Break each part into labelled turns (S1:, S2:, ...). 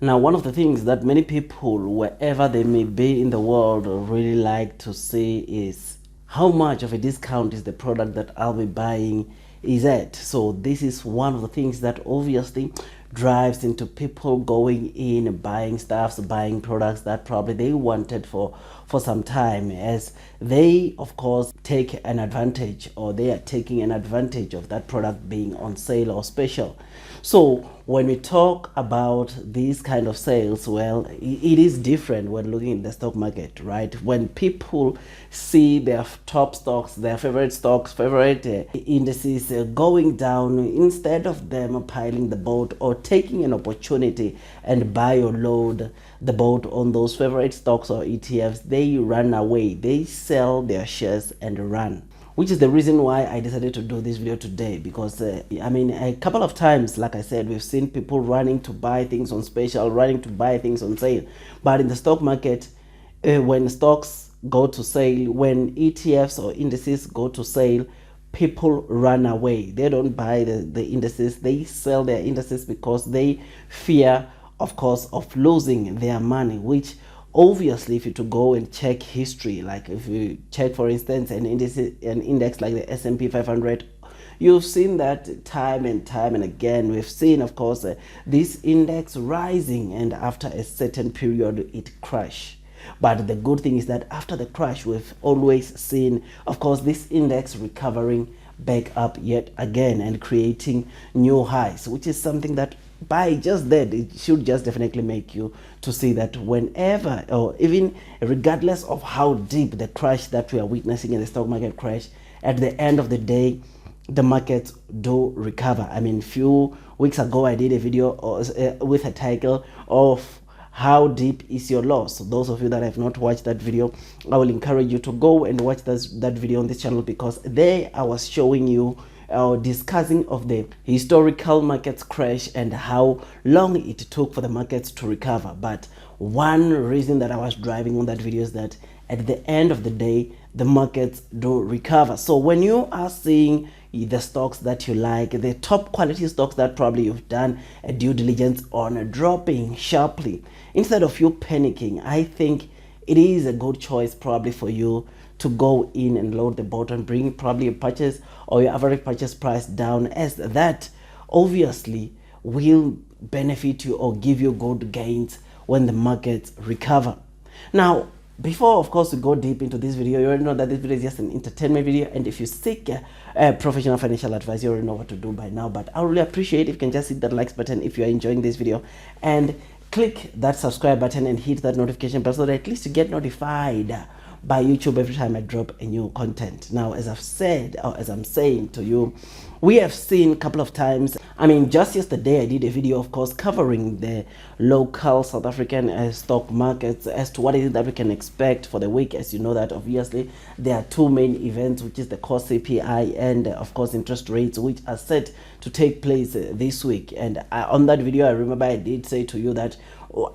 S1: Now, one of the things that many people, wherever they may be in the world, really like to see is how much of a discount is the product that I'll be buying is at. So this is one of the things that obviously drives into people going in and buying stuffs, buying products that probably they wanted for some time, as they of course take an advantage, or they are taking an advantage of that product being on sale or special. So when we talk about these kind of sales, well, it is different when looking at the stock market, right? When people see their top stocks, their favorite stocks, favorite indices going down, instead of them piling the boat or taking an opportunity and buy or load the boat on those favorite stocks or ETFs, they run away, they sell their shares and run, which is the reason why I decided to do this video today. Because I mean, a couple of times, like I said, we've seen people running to buy things on special, running to buy things on sale. But in the stock market, when stocks go to sale, when ETFs or indices go to sale, people run away. They don't buy the indices, they sell their indices because they fear, of course, of losing their money, which obviously, if you to go and check history, like if you check, for instance, an index like the S&P 500, you've seen that time and time and again. We've seen, of course, this index rising, and after a certain period it crashed. But the good thing is that after the crash, we've always seen, of course, this index recovering back up yet again and creating new highs, which is something that by just that, it should just definitely make you to see that whenever, or even regardless of how deep the crash that we are witnessing in the stock market crash, at the end of the day, the markets do recover. I mean, few weeks ago I did a video with a title of how deep is your loss. So those of you that have not watched that video, I will encourage you to go and watch that video on this channel, because there I was showing you discussing of the historical markets crash and how long it took for the markets to recover. But one reason that I was driving on that video is that at the end of the day, the markets do recover. So when you are seeing the stocks that you like, the top quality stocks that probably you've done a due diligence on, dropping sharply, instead of you panicking, I think it is a good choice probably for you to go in and load the boat and bring probably a purchase or your average purchase price down, as that obviously will benefit you or give you good gains when the markets recover. Now, before of course we go deep into this video, you already know that this video is just an entertainment video, and if you seek professional financial advice, you already know what to do by now. But I really appreciate if you can just hit that likes button if you are enjoying this video, and click that subscribe button and hit that notification bell so that at least you get notified by YouTube every time I drop a new content. Now, as I've said, or as I'm saying to you, we have seen a couple of times, I mean, just yesterday I did a video, of course, covering the local South African stock markets as to what it is that we can expect for the week. As you know that obviously there are two main events, which is the core CPI and of course interest rates, which are set to take place this week. And on that video, I remember I did say to you that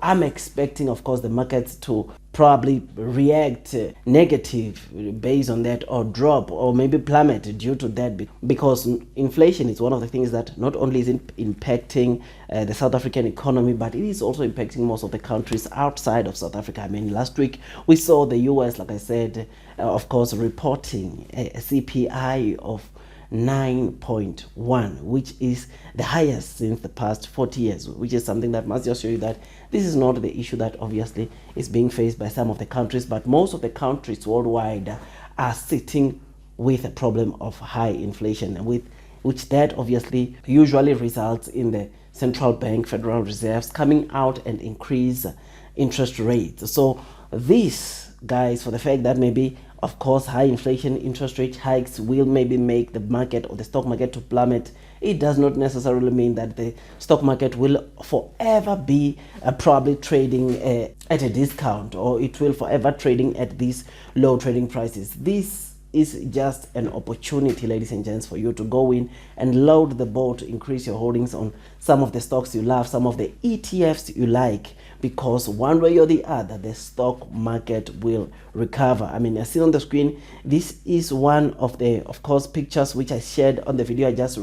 S1: I'm expecting, of course, the markets to probably react negative based on that, or drop, or maybe plummet due to that, because inflation is one of the things that not only is impacting the South African economy, but it is also impacting most of the countries outside of South Africa. I mean, last week we saw the US, like I said, of course, reporting a CPI of 9.1, which is the highest since the past 40 years, which is something that must just show you that this is not the issue that obviously is being faced by some of the countries, but most of the countries worldwide are sitting with a problem of high inflation, which that obviously usually results in the central bank, Federal Reserves, coming out and increase interest rates. So this, guys, for the fact that maybe, of course, high inflation, interest rate hikes will maybe make the market or the stock market to plummet, it does not necessarily mean that the stock market will forever be probably trading at a discount, or it will forever trading at these low trading prices. This is just an opportunity, ladies and gents, for you to go in and load the boat, to increase your holdings on some of the stocks you love, some of the ETFs you like, because one way or the other, the stock market will recover. I mean, I see on the screen, this is one of the, of course, pictures which I shared on the video I just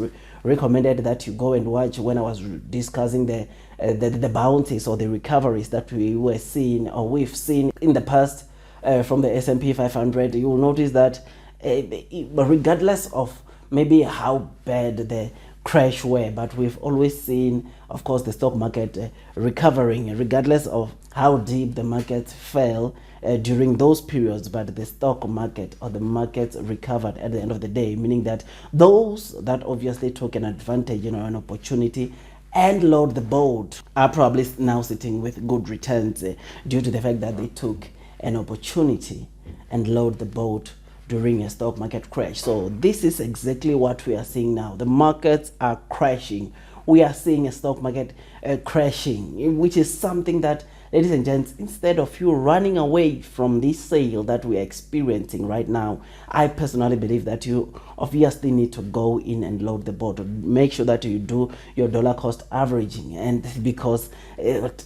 S1: recommended that you go and watch when I was discussing the the bounties or the recoveries that we were seeing or we've seen in the past from the S&P 500, you will notice that regardless of maybe how bad the crash were, but we've always seen, of course, the stock market recovering regardless of how deep the market fell during those periods. But the stock market or the markets recovered at the end of the day, meaning that those that obviously took an advantage, an opportunity and load the boat are probably now sitting with good returns due to the fact that they took an opportunity and load the boat during a stock market crash. So this is exactly what we are seeing now. The markets are crashing. We are seeing a stock market crashing, which is something that, ladies and gents, instead of you running away from this sale that we are experiencing right now, I personally believe that you obviously need to go in and load the boat. Make sure that you do your dollar cost averaging, and because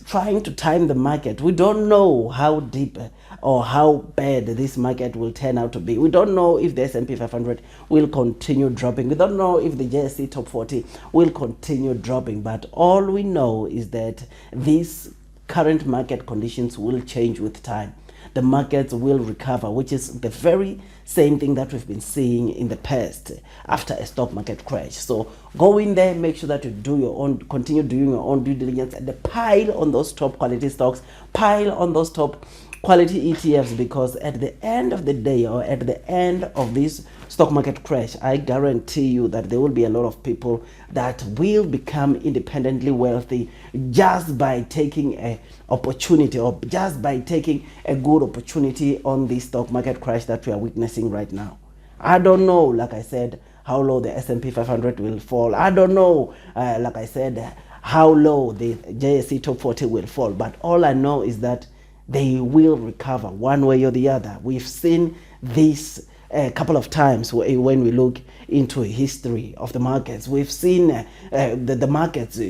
S1: trying to time the market, we don't know how deep or how bad this market will turn out to be. We don't know if the S&P 500 will continue dropping. We don't know if the JSE Top 40 will continue dropping. But all we know is that these current market conditions will change with time. The markets will recover, which is the very same thing that we've been seeing in the past after a stock market crash. So go in there, make sure that you do your own, continue doing your own due diligence, and pile on those top quality stocks, pile on those top quality ETFs, because at the end of the day, or at the end of this stock market crash, I guarantee you that there will be a lot of people that will become independently wealthy just by taking an opportunity, or just by taking a good opportunity on this stock market crash that we are witnessing right now. I don't know, like I said, how low the S&P 500 will fall. I don't know, like I said, how low the JSE Top 40 will fall. But all I know is that they will recover one way or the other. We've seen this a couple of times when we look into history of the markets. We've seen the markets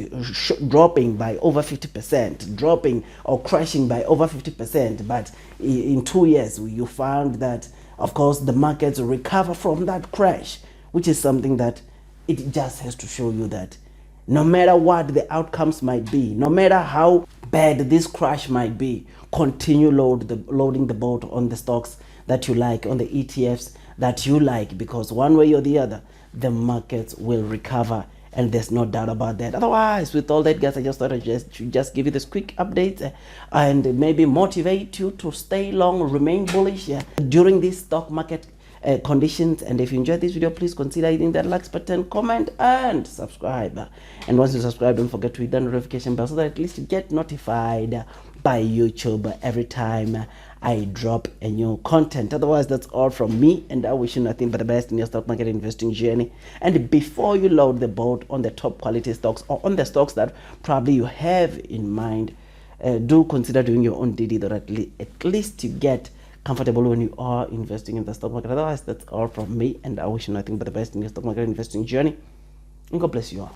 S1: dropping by over 50%, dropping or crashing by over 50%. But in 2 years, you found that, of course, the markets recover from that crash, which is something that it just has to show you that no matter what the outcomes might be, no matter how bad this crash might be, continue loading the boat on the stocks that you like, on the ETFs that you like, because one way or the other, the markets will recover, and there's no doubt about that. Otherwise, with all that, guys, I just thought I'd just give you this quick update and maybe motivate you to stay long, remain bullish during this stock market conditions. And if you enjoyed this video, please consider hitting that like button, comment, and subscribe. And once you subscribe, don't forget to hit the notification bell so that at least you get notified by YouTube every time I drop a new content. Otherwise, that's all from me, and I wish you nothing but the best in your stock market investing journey. And before you load the boat on the top quality stocks, or on the stocks that probably you have in mind, do consider doing your own DD, that at least you get comfortable when you are investing in the stock market. Otherwise, that's all from me, and I wish you nothing but the best in your stock market investing journey. And God bless you all.